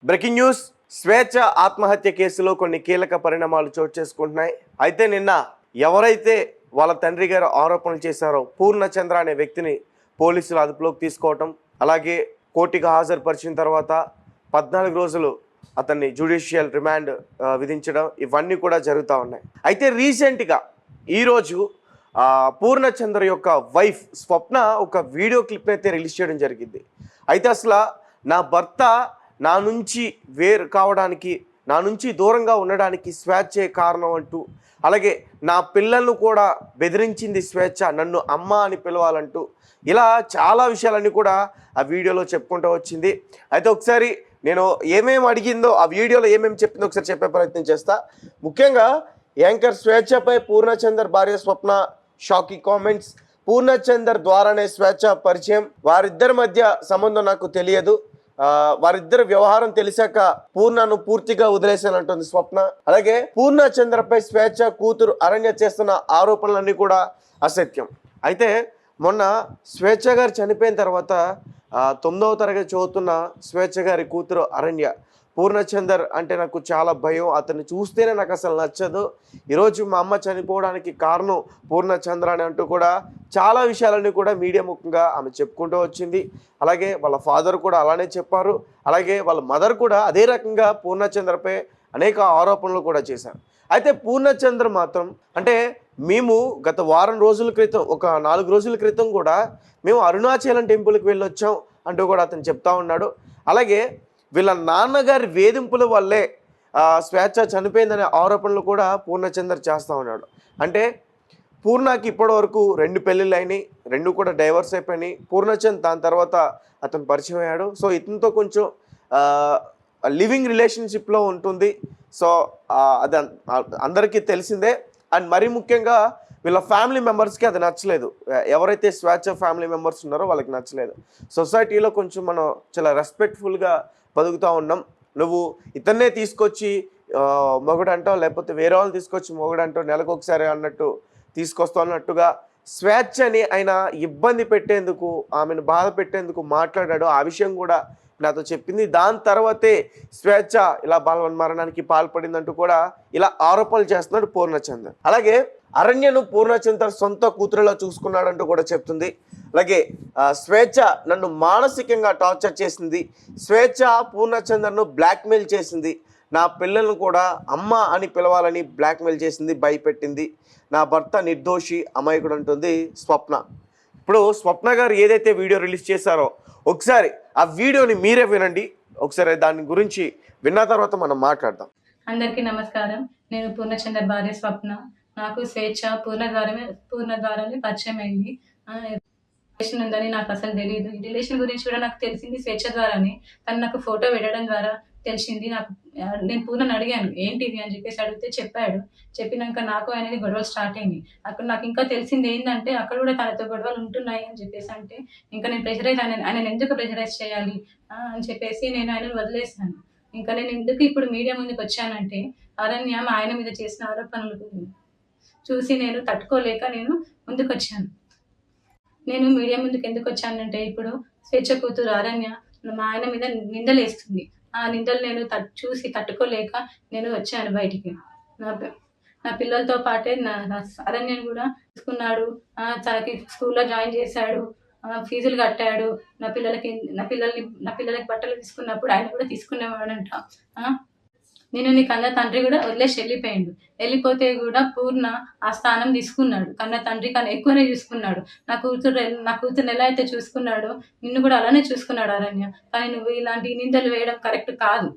Breaking news. స్వేచ్ఛ ఆత్మహత్య కేసులో కొన్ని కీలక పరిణామాలు చోటు చేసుకుంటున్నాయి. అయితే నిన్న ఎవరైతే వాళ్ళ తండ్రి గారు ఆరోపణలు చేశారో పూర్ణచంద్ర అనే వ్యక్తిని పోలీసులు అదుపులోకి తీసుకోవటం, అలాగే కోర్టుకు హాజరుపరిచిన తర్వాత 14 రోజులు అతన్ని జ్యుడిషియల్ రిమాండ్ విధించడం, ఇవన్నీ కూడా జరుగుతూ ఉన్నాయి. అయితే రీసెంట్గా ఈరోజు పూర్ణచంద్ర యొక్క వైఫ్ స్వప్న ఒక వీడియో క్లిప్ని అయితే రిలీజ్ చేయడం జరిగింది. అయితే అసలు నా భర్త నా నుంచి వేరు కావడానికి, నా నుంచి దూరంగా ఉండడానికి స్వేచ్ఛే కారణం అంటూ, అలాగే నా పిల్లలను కూడా బెదిరించింది స్వేచ్ఛ, నన్ను అమ్మ అని పిలవాలంటూ, ఇలా చాలా విషయాలన్నీ కూడా ఆ వీడియోలో చెప్పుకుంటూ వచ్చింది. అయితే ఒకసారి నేను ఏమేమి అడిగిందో, ఆ వీడియోలో ఏమేమి చెప్పిందో ఒకసారి చెప్పే ప్రయత్నం చేస్తా. ముఖ్యంగా యాంకర్ స్వేచ్ఛపై పూర్ణచందర్ భార్య స్వప్న షాకీ కామెంట్స్. పూర్ణచందర్ ద్వారానే స్వేచ్ఛ పరిచయం, వారిద్దరి మధ్య సంబంధం నాకు తెలియదు, వారిద్దరు వ్యవహారం తెలిసాక పూర్ణను పూర్తిగా వదిలేశానంటుంది స్వప్న. అలాగే పూర్ణచంద్రపై స్వేచ్ఛ కూతురు అరణ్య చేస్తున్న ఆరోపణలన్నీ కూడా అసత్యం. అయితే మొన్న స్వేచ్ఛ గారు చనిపోయిన తర్వాత 9వ తరగతి చదువుతున్న స్వేచ్ఛ గారి కూతురు అరణ్య, పూర్ణచందర్ అంటే నాకు చాలా భయం, అతన్ని చూస్తేనే నాకు అసలు నచ్చదు, ఈరోజు మా అమ్మ చనిపోవడానికి కారణం పూర్ణచంద్ర అని అంటూ కూడా చాలా విషయాలన్నీ కూడా మీడియా ముఖంగా ఆమె చెప్పుకుంటూ వచ్చింది. అలాగే వాళ్ళ ఫాదర్ కూడా అలానే చెప్పారు, అలాగే వాళ్ళ మదర్ కూడా అదే రకంగా పూర్ణచంద్రపై అనేక ఆరోపణలు కూడా చేశారు. అయితే పూర్ణచంద్ర మాత్రం అంటే మేము గత వారం రోజుల క్రితం, ఒక 4 రోజుల క్రితం కూడా మేము అరుణాచలం టెంపుల్కి వెళ్ళొచ్చాం అంటూ కూడా అతను చెప్తా ఉన్నాడు. అలాగే వీళ్ళ నాన్నగారి వేధింపుల వల్లే స్వేచ్ఛ చనిపోయిందనే ఆరోపణలు కూడా పూర్ణచందర్ చేస్తూ ఉన్నాడు. అంటే పూర్ణకి ఇప్పటివరకు 2 పెళ్ళిళ్ళు అయినాయి, 2 కూడా డైవర్స్ అయిపోయినాయి. పూర్ణచంద్ దాని తర్వాత అతను పరిచయం అయ్యాడు. సో ఇతనితో కొంచెం లివింగ్ రిలేషన్షిప్లో ఉంటుంది. సో అది అందరికీ తెలిసిందే. అండ్ మరీ ముఖ్యంగా వీళ్ళ ఫ్యామిలీ మెంబర్స్కి అది నచ్చలేదు. ఎవరైతే స్వేచ్ఛ ఫ్యామిలీ మెంబర్స్ ఉన్నారో వాళ్ళకి నచ్చలేదు. సొసైటీలో కొంచెం మనం చాలా రెస్పెక్ట్ఫుల్గా బతుకుతూ ఉన్నాం, నువ్వు ఇతన్నే తీసుకొచ్చి మొగుడు అంటావు, లేకపోతే వేరే వాళ్ళు తీసుకొచ్చి మొగుడు అంటావు, నెలకు ఒకసారి అన్నట్టు తీసుకొస్తున్నట్టుగా స్వేచ్ఛని ఆయన ఇబ్బంది పెట్టేందుకు, ఆమెను బాధ పెట్టేందుకు మాట్లాడాడు. ఆ విషయం కూడా నాతో చెప్పింది. దాని తర్వాతే స్వేచ్ఛ ఇలా బలవన్మరణానికి పాల్పడిందంటూ కూడా ఇలా ఆరోపణలు చేస్తున్నాడు పూర్ణచందర్. అలాగే అరణ్యను పూర్ణచందర్ సొంత కూతురులో చూసుకున్నాడంటూ కూడా చెప్తుంది. అలాగే స్వేచ్ఛ నన్ను మానసికంగా టార్చర్ చేసింది, స్వేచ్ఛ పూర్ణచందర్ను బ్లాక్మెయిల్ చేసింది, నా పిల్లలను కూడా అమ్మ అని పిలవాలని బ్లాక్మెయిల్ చేసింది, భయపెట్టింది, నా భర్త నిర్దోషి అమాయకుడు అంటుంది స్వప్న. ఇప్పుడు స్వప్న గారు ఏదైతే వీడియో రిలీజ్ చేశారో ఒకసారి ఆ వీడియోని మీరే వినండి. ఒకసారి దాని గురించి విన్న తర్వాత మనం మాట్లాడదాం. అందరికీ నమస్కారం. నేను పూర్ణచందర్ భార్య స్వప్న. నాకు స్వేచ్ఛ పూర్ణ ద్వారానే పరిచయం అయింది. రిలేషన్ ఉందని నాకు అసలు తెలియదు. ఈ రిలేషన్ గురించి కూడా నాకు తెలిసింది స్వేచ్ఛ ద్వారానే. తను నాకు ఫోటో పెట్టడం ద్వారా తెలిసింది. నేను పూర్ణని అడిగాను ఏంటిది అని చెప్పేసి అడిగితే చెప్పాడు. చెప్పినాక నాకు అనేది గొడవలు స్టార్ట్ అయింది. అక్కడ నాకు ఇంకా తెలిసింది ఏంటంటే అక్కడ కూడా తనతో గొడవలు ఉంటున్నాయి అని చెప్పేసి అంటే ఇంకా నేను ప్రెషరైజ్ ఆయన ఎందుకు ప్రెషరైజ్ చేయాలి అని చెప్పేసి నేను ఆయనను వదిలేసాను. ఇంకా నేను ఎందుకు ఇప్పుడు మీడియా ముందుకు వచ్చానంటే అరణ్య మా ఆయన మీద చేసిన ఆరోపణలు చూసి నేను తట్టుకోలేక నేను ముందుకు వచ్చాను. నేను మీడియా ముందుకు ఎందుకు వచ్చానంటే ఇప్పుడు స్వేచ్ఛ కూతురు అరణ్య మా ఆయన మీద నిందలు వేస్తుంది. ఆ నిందలు నేను చూసి తట్టుకోలేక నేను వచ్చాను బయటికి. నా పిల్లలతో పాటే నా అరణ్యను కూడా తీసుకున్నాడు, తనకి స్కూల్లో జాయిన్ చేశాడు, ఫీజులు కట్టాడు, నా పిల్లలకి బట్టలు తీసుకున్నప్పుడు ఆయన కూడా తీసుకునేవాడంట. నేను నీ కన్న తండ్రి కూడా వదిలేసి వెళ్ళిపోయాడు. వెళ్ళిపోతే కూడా పూర్ణ ఆ స్థానం తీసుకున్నాడు. కన్న తండ్రి కన్నా ఎక్కువనే చూసుకున్నాడు. నా కూతురుని ఎలా అయితే చూసుకున్నాడో నిన్ను కూడా అలానే చూసుకున్నాడు అరణ్య. కానీ నువ్వు ఇలాంటి నిందలు వేయడం కరెక్ట్ కాదు.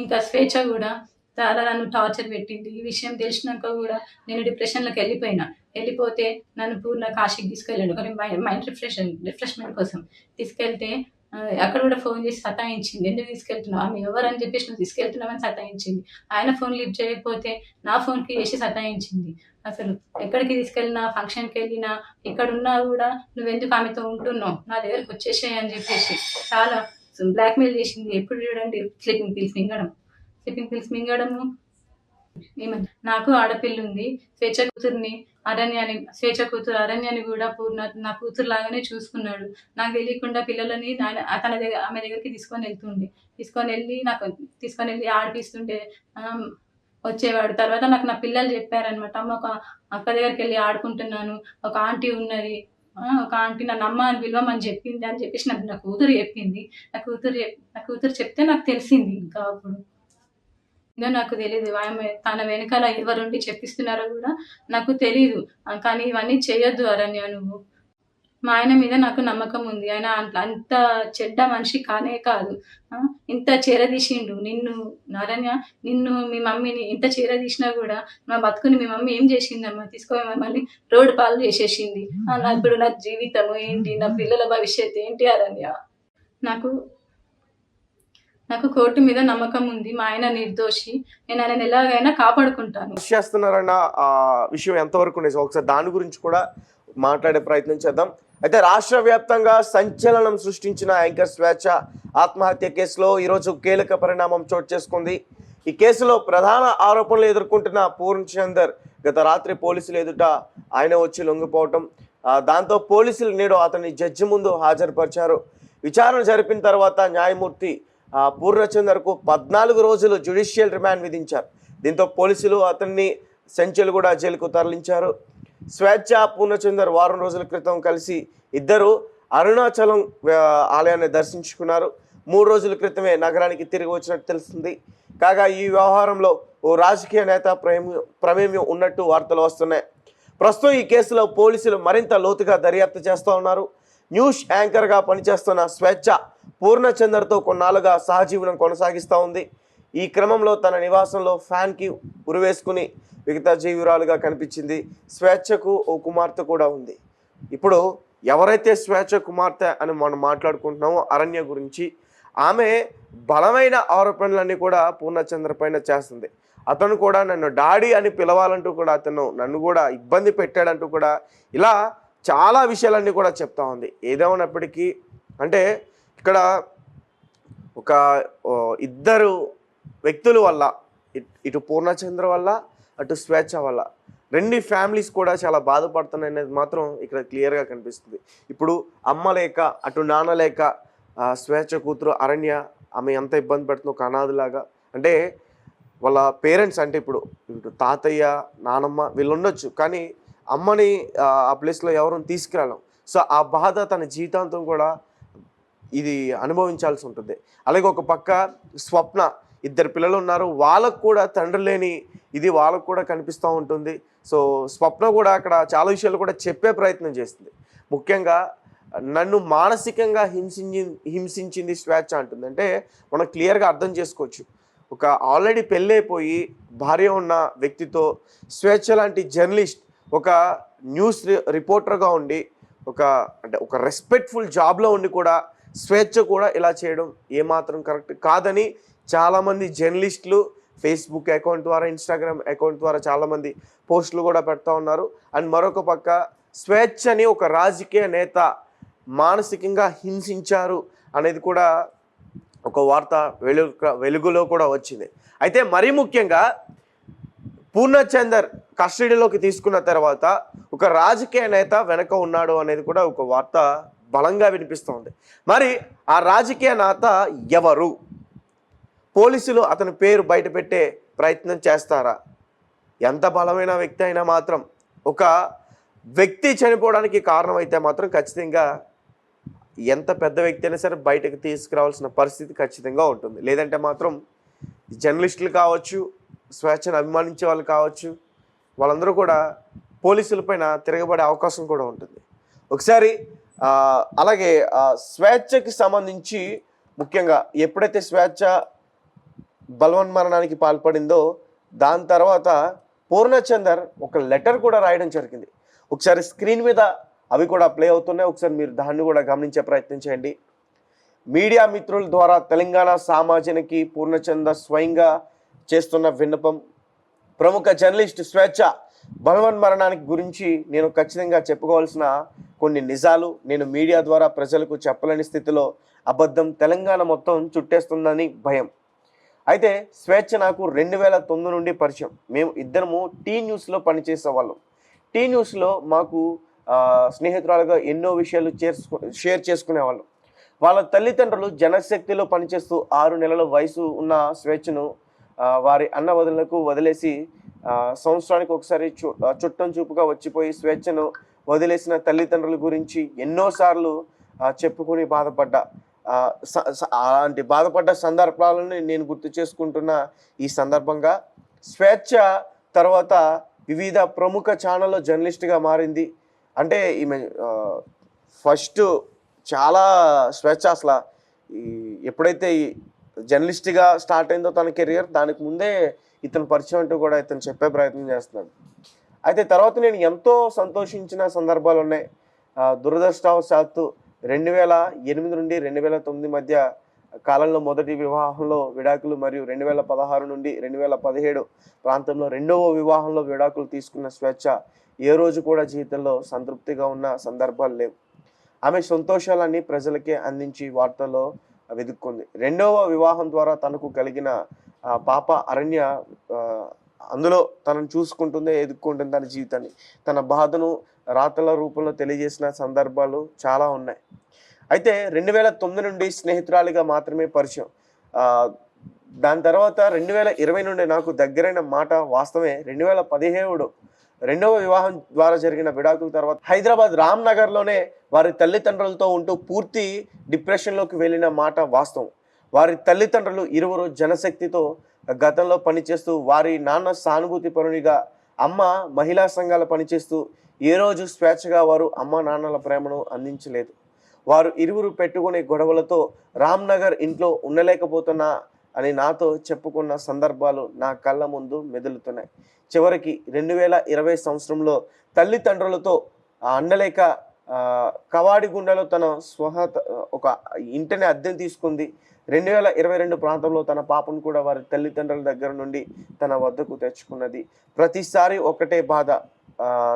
ఇంకా స్వేచ్ఛ కూడా చాలా నన్ను టార్చర్ పెట్టింది. ఈ విషయం తెలిసినాక కూడా నేను డిప్రెషన్లోకి వెళ్ళిపోతే నన్ను పూర్ణ కాశీకి తీసుకెళ్ళాడు కానీ మైండ్ రిఫ్రెష్మెంట్ కోసం తీసుకెళ్తే అక్కడ కూడా ఫోన్ చేసి సతాయించింది. ఎందుకు తీసుకెళ్తున్నావు, ఆమె ఎవరని చెప్పేసి నువ్వు తీసుకెళ్తున్నావని సతాయించింది. ఆయన ఫోన్ లిఫ్ట్ చేయకపోతే నా ఫోన్కి చేసి సతాయించింది. అసలు ఎక్కడికి తీసుకెళ్ళినా, ఫంక్షన్కి వెళ్ళినా, ఎక్కడున్నా కూడా నువ్వెందుకు ఆమెతో ఉంటున్నావు, నా దగ్గరకు వచ్చేసాయి అని చెప్పేసి చాలా బ్లాక్మెయిల్ చేసింది. ఎప్పుడు చూడండి స్లీపింగ్ పిల్స్ మింగడము, నాకు ఆడపిల్ల ఉంది. స్వేచ్ఛ కూతురు అరణ్యాన్ని కూడా పూర్ణ నా కూతురు లాగానే చూసుకున్నాడు. నాకు తెలియకుండా పిల్లలని ఆమె దగ్గరికి తీసుకొని వెళ్ళి ఆడిపిస్తుంటే వచ్చేవాడు. తర్వాత నాకు నా పిల్లలు చెప్పారనమాట, అమ్మ ఒక అక్క దగ్గరికి వెళ్ళి ఆడుకుంటున్నాను, ఒక ఆంటీ ఉన్నది, ఒక ఆంటీ నన్ను అమ్మ అని పిలవమని చెప్పింది అని చెప్పేసి నా కూతురు చెప్పింది. నా కూతురు చెప్తే నాకు తెలిసింది. ఇంకా అప్పుడు ఇంకా నాకు తెలీదు ఆమె తన వెనకాల ఎవరుండి చెప్పిస్తున్నారో కూడా నాకు తెలీదు. కానీ ఇవన్నీ చేయొద్దు అరణ్య నువ్వు. మా ఆయన మీద నాకు నమ్మకం ఉంది. ఆయన అంత చెడ్డ మనిషి కానే కాదు. ఇంత చేరదీసిండు నిన్ను అరణ్య, నిన్ను మీ మమ్మీని ఇంత చేరదీసినా కూడా మా బతుకుని మీ మమ్మీ ఏం చేసిందమ్మా, తీసుకొని మమ్మల్ని రోడ్డు పాలు చేసేసింది. ఇప్పుడు నా జీవితము ఏంటి, నా పిల్లల భవిష్యత్తు ఏంటి అరణ్య? నాకు కోర్టు మీద నమ్మకం ఉంది. మా ఆయన నిర్దోషి. నేను ఆయన ఎలాగైనా కాపాడుకుంటాను. చేస్తున్నారన్న విషయం ఎంతవరకు నిజం, ఒకసారి దాని గురించి కూడా మాట్లాడే ప్రయత్నం చేద్దాం. అయితే రాష్ట్ర వ్యాప్తంగా సంచలనం సృష్టించిన యాంకర్ స్వేచ్ఛ ఆత్మహత్య కేసులో ఈరోజు కీలక పరిణామం చోటు చేసుకుంది. ఈ కేసులో ప్రధాన ఆరోపణలు ఎదుర్కొంటున్న పూర్ణచందర్ గత రాత్రి పోలీసులు ఎదుట ఆయన వచ్చి లొంగిపోవటం, దాంతో పోలీసులు నేడు అతన్ని జడ్జి ముందు హాజరుపరిచారు. విచారణ జరిపిన తర్వాత న్యాయమూర్తి పూర్ణచందర్కు 14 రోజులు జ్యుడిషియల్ రిమాండ్ విధించారు. దీంతో పోలీసులు అతన్ని సెంచల్గూడ జైలుకు తరలించారు. స్వేచ్ఛ పూర్ణచందర్ వారం రోజుల క్రితం కలిసి ఇద్దరు అరుణాచలం ఆలయాన్ని దర్శించుకున్నారు. 3 రోజుల క్రితమే నగరానికి తిరిగి వచ్చినట్టు తెలుస్తుంది. కాగా ఈ వ్యవహారంలో ఓ రాజకీయ నేత ప్రమేయం ఉన్నట్టు వార్తలు వస్తున్నాయి. ప్రస్తుతం ఈ కేసులో పోలీసులు మరింత లోతుగా దర్యాప్తు చేస్తూ ఉన్నారు. న్యూస్ యాంకర్గా పనిచేస్తున్న స్వేచ్ఛ పూర్ణచందర్తో కొన్నాళ్ళుగా సహజీవనం కొనసాగిస్తూ ఉంది. ఈ క్రమంలో తన నివాసంలో ఫ్యాన్కి ఉరివేసుకుని మిగతా జీవురాలుగా కనిపించింది. స్వేచ్ఛకు ఓ కుమార్తె కూడా ఉంది. ఇప్పుడు ఎవరైతే స్వేచ్ఛ కుమార్తె అని మనం మాట్లాడుకుంటున్నామో అరణ్య గురించి, ఆమె బలమైన ఆరోపణలన్నీ కూడా పూర్ణచంద్ర పైన చేస్తుంది. అతను కూడా నన్ను డాడీ అని పిలవాలంటూ కూడా నన్ను కూడా ఇబ్బంది పెట్టాడంటూ కూడా ఇలా చాలా విషయాలన్నీ కూడా చెప్తా ఉంది. ఏదేమైనప్పటికీ అంటే ఇక్కడ ఒక ఇద్దరు వ్యక్తుల వల్ల, ఇటు పూర్ణచంద్ర వల్ల అటు స్వేచ్ఛ వల్ల రెండు ఫ్యామిలీస్ కూడా చాలా బాధపడుతున్నాయి అనేది మాత్రం ఇక్కడ క్లియర్గా కనిపిస్తుంది. ఇప్పుడు అమ్మ లేక అటు నాన్న లేక స్వేచ్ఛ కూతురు అరణ్య, ఆమె ఎంత ఇబ్బంది పెడుతుందో ఒక అనాథలాగా. అంటే వాళ్ళ పేరెంట్స్ అంటే ఇప్పుడు ఇటు తాతయ్య నానమ్మ వీళ్ళు ఉండొచ్చు, కానీ అమ్మని ఆ ప్లేస్లో ఎవరిని తీసుకురాలేం. సో ఆ బాధ తన జీవితాంతం కూడా ఇది అనుభవించాల్సి ఉంటుంది. అలాగే ఒక పక్క స్వప్న, ఇద్దరు పిల్లలు ఉన్నారు, వాళ్ళకు కూడా తండ్రి లేని ఇది వాళ్ళకు కూడా కనిపిస్తూ ఉంటుంది. సో స్వప్న కూడా అక్కడ చాలా విషయాలు కూడా చెప్పే ప్రయత్నం చేస్తుంది. ముఖ్యంగా నన్ను మానసికంగా హింసించింది స్వేచ్ఛ అంటుంది. అంటే మనం క్లియర్గా అర్థం చేసుకోవచ్చు, ఒక ఆల్రెడీ పెళ్ళైపోయి భార్య ఉన్న వ్యక్తితో స్వేచ్ఛ లాంటి జర్నలిస్ట్ ఒక న్యూస్ రిపోర్టర్గా ఉండి ఒక రెస్పెక్ట్ఫుల్ జాబ్లో ఉండి కూడా స్వేచ్ఛ కూడా ఇలా చేయడం ఏమాత్రం కరెక్ట్ కాదని చాలామంది జర్నలిస్టులు ఫేస్బుక్ అకౌంట్ ద్వారా, ఇన్స్టాగ్రామ్ అకౌంట్ ద్వారా చాలామంది పోస్టులు కూడా పెడతా ఉన్నారు. అండ్ మరొక పక్క స్వేచ్ఛని ఒక రాజకీయ నేత మానసికంగా హింసించారు అనేది కూడా ఒక వార్త వెలుగులో కూడా వచ్చింది. అయితే మరీ ముఖ్యంగా పూర్ణచందర్ కస్టడీలోకి తీసుకున్న తర్వాత ఒక రాజకీయ నేత వెనక ఉన్నాడు అనేది కూడా ఒక వార్త బలంగా వినిపిస్తోంది. మరి ఆ రాజకీయ నేత ఎవరు? పోలీసులు అతని పేరు బయటపెట్టే ప్రయత్నం చేస్తారా? ఎంత బలమైన వ్యక్తి అయినా మాత్రం, ఒక వ్యక్తి చనిపోవడానికి కారణం అయితే మాత్రం ఖచ్చితంగా ఎంత పెద్ద వ్యక్తి అయినా సరే బయటకు తీసుకురావాల్సిన పరిస్థితి ఖచ్చితంగా ఉంటుంది. లేదంటే మాత్రం జర్నలిస్టులు కావచ్చు, స్వేచ్ఛను అభిమానించే వాళ్ళు కావచ్చు, వాళ్ళందరూ కూడా పోలీసుల పైన తిరగబడే అవకాశం కూడా ఉంటుంది. ఒకసారి అలాగే స్వేచ్ఛకి సంబంధించి ముఖ్యంగా ఎప్పుడైతే స్వేచ్ఛ బలవన్మరణానికి పాల్పడిందో దాని తర్వాత పూర్ణచందర్ ఒక లెటర్ కూడా రాయడం జరిగింది. ఒకసారి స్క్రీన్ మీద అవి కూడా ప్లే అవుతున్నాయి, ఒకసారి మీరు దాన్ని కూడా గమనించే ప్రయత్నం చేయండి. మీడియా మిత్రుల ద్వారా తెలంగాణ సమాజానికి పూర్ణచందర్ స్వయంగా చేస్తున్న విన్నపం. ప్రముఖ జర్నలిస్ట్ స్వేచ్ఛ బలవన్మరణానికి గురించి నేను ఖచ్చితంగా చెప్పుకోవాల్సిన కొన్ని నిజాలు నేను మీడియా ద్వారా ప్రజలకు చెప్పలేని స్థితిలో అబద్ధం తెలంగాణ మొత్తం చుట్టేస్తుందని భయం. అయితే స్వేచ్ఛ నాకు 2009 నుండి పరిచయం. మేము ఇద్దరము టీ న్యూస్లో పనిచేసేవాళ్ళం. టీ న్యూస్లో మాకు స్నేహితురాలుగా ఎన్నో విషయాలు షేర్ చేసుకునేవాళ్ళం. వాళ్ళ తల్లిదండ్రులు జనశక్తిలో పనిచేస్తూ 6 నెలల వయసు ఉన్న స్వేచ్ఛను వారి అన్న వదినలకు వదిలేసి సంవత్సరానికి ఒకసారి చుట్టం చూపుగా వచ్చిపోయి స్వేచ్ఛను వదిలేసిన తల్లిదండ్రుల గురించి ఎన్నోసార్లు చెప్పుకొని బాధపడ్డా. అలాంటి బాధపడ్డ సందర్భాలను నేను గుర్తు చేసుకుంటున్న ఈ సందర్భంగా స్వేచ్ఛ తర్వాత వివిధ ప్రముఖ ఛానల్లో జర్నలిస్ట్గా మారింది. అంటే ఈమె ఫస్ట్ చాలా స్వేచ్ఛ అసలు ఎప్పుడైతే ఈ జర్నలిస్ట్గా స్టార్ట్ అయిందో తన కెరియర్, దానికి ముందే ఇతను పరిచయం అంటూ కూడా ఇతను చెప్పే ప్రయత్నం చేస్తున్నాడు. అయితే తర్వాత నేను ఎంతో సంతోషించిన సందర్భాలు ఉన్నాయి. దురదృష్టవశాత్తు 2008 నుండి 2009 మధ్య కాలంలో మొదటి వివాహంలో విడాకులు మరియు 2016 నుండి 2017 ప్రాంతంలో రెండవ వివాహంలో విడాకులు తీసుకున్న స్వేచ్ఛ ఏ రోజు కూడా జీవితంలో సంతృప్తిగా ఉన్న సందర్భాలు లేవు. ఆమె సంతోషాలన్నీ ప్రజలకే అందించి వార్తల్లో వెతుక్కుంది. రెండవ వివాహం ద్వారా తనకు కలిగిన పాప అరణ్య అందులో తనను చూసుకుంటుందే, ఎదుర్కొంటుంది తన జీవితాన్ని. తన బాధను రాతల రూపంలో తెలియజేసిన సందర్భాలు చాలా ఉన్నాయి. అయితే 2009 నుండి స్నేహితురాలిగా మాత్రమే పరిచయం. దాని తర్వాత 2020 నుండి నాకు దగ్గరైన మాట వాస్తవమే. 2017 రెండవ వివాహం ద్వారా జరిగిన విడాకుల తర్వాత హైదరాబాద్ రామ్నగర్లోనే వారి తల్లిదండ్రులతో ఉంటూ పూర్తి డిప్రెషన్లోకి వెళ్ళిన మాట వాస్తవం. వారి తల్లిదండ్రులు ఇరువురు జనశక్తితో గతంలో పనిచేస్తూ వారి నాన్న సానుభూతి పరునిగా, అమ్మ మహిళా సంఘాల పనిచేస్తూ ఏ రోజు స్వేచ్ఛగా వారు అమ్మ నాన్నల ప్రేమను అందించలేదు. వారు ఇరువురు పెట్టుకునే గొడవలతో రామ్నగర్ ఇంట్లో ఉండలేకపోతున్నా అని నాతో చెప్పుకున్న సందర్భాలు నా కళ్ళ ముందు మెదులుతున్నాయి. చివరికి 2020 సంవత్సరంలో తల్లిదండ్రులతో అండలేక కవాడిగుండలో తన ఒక ఇంటిని అద్దెను తీసుకుంది. 2022 ప్రాంతంలో తన పాపను కూడా వారి తల్లిదండ్రుల దగ్గర నుండి తన వద్దకు తెచ్చుకున్నది. ప్రతిసారి ఒకటే బాధ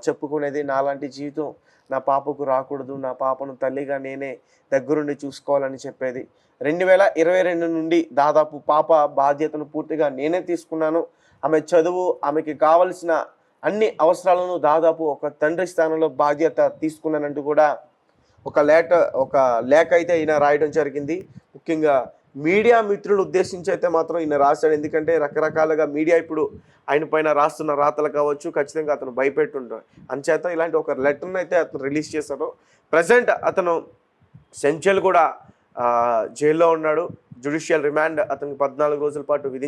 చెప్పుకునేది, నాలాంటి జీవితం నా పాపకు రాకూడదు, నా పాపను తల్లిగా నేనే దగ్గరుండి చూసుకోవాలని చెప్పేది. 2022 నుండి దాదాపు పాప బాధ్యతను పూర్తిగా నేనే తీసుకున్నాను. ఆమె చదువు, ఆమెకి కావలసిన అన్ని అవసరాలను దాదాపు ఒక తండ్రి స్థానంలో బాధ్యత తీసుకున్నానంటూ కూడా ఒక లేఖ అయితే ఈయన రాయడం జరిగింది. ముఖ్యంగా మీడియా మిత్రులు ఉద్దేశించి అయితే మాత్రం ఈయన రాశాడు. ఎందుకంటే రకరకాలుగా మీడియా ఇప్పుడు ఆయన పైన రాస్తున్న రాతలు కావచ్చు, ఖచ్చితంగా అతను భయపెట్టుంటాడు. అంచేత ఇలాంటి ఒక లెటర్ను అయితే అతను రిలీజ్ చేశాడు. ప్రజెంట్ అతను సెంచల్ కూడా జైల్లో ఉన్నాడు. జ్యుడిషియల్ రిమాండ్ అతనికి 14 రోజుల పాటు విధించారు.